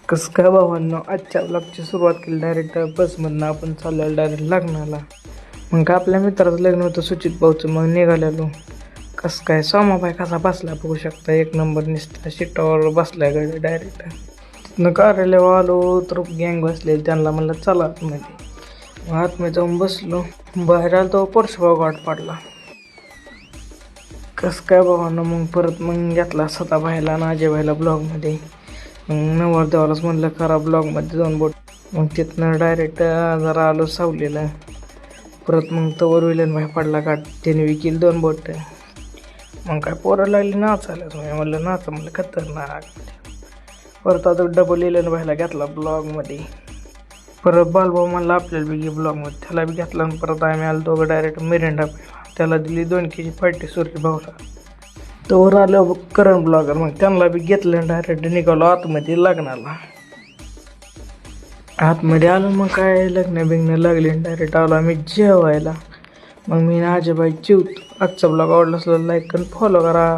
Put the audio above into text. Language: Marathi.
कसं काय भावांनो, आजच्या ब्लॉगची सुरुवात केली डायरेक्ट बसमधनं. आपण चाललेलो डायरेक्ट लग्नाला. मग काय आपल्या मित्राचं लग्न होतं सुचित भाऊचं. मग निघालेलो. कसं काय सोमाबाई कसा बसला बघू शकता, एक नंबर निसता सीटावर बसलाय गाडी डायरेक्ट. तिथनं कार्यालयावर आलो तर गँग बसलेली, त्यांना म्हणलं चला आतमध्ये. मग आतमध्ये जाऊन बसलो. बाहेर आलो तो परशुभाऊ गाठ पडला. कसं काय भावांनो, मग परत मग घेतला सताबाईला आणि अजयबाईला ब्लॉगमध्ये. मग नवरदेवालाच म्हणलं करा ब्लॉगमध्ये 2 बोट. मग तिथनं डायरेक्ट जरा आलो सावलीला. परत मग तवर विलन भाई पडला का त्याने विकील 2 बोट. मग काय पोरं लागली नाचायला. तुम्ही म्हणलं नाचा, म्हणलं खतरनाक. परत आता डबल विलन भाईला घेतला ब्लॉगमध्ये. परत बालभाऊ म्हणला आपल्याला बी घे ब्लॉगमध्ये, त्याला बी घेतला. आणि परत आम्ही आलो दोघं डायरेक्ट मिरिंडा प्यायला. त्याला दिली 2 केजी पार्टी सुरली भाऊला. तोवर आलं करण ब्लॉगर, मग त्यांना बी घेतलं. डायरेक्ट निघालो आतमध्ये लग्नाला. आतमध्ये आलो मग काय लग्न बिग्न लागले. डायरेक्ट आलो आम्ही जेवायला. मग मी अजयबाई जेवतो. आजचा ब्लॉग आवडला असला लाईक आणि फॉलो करा.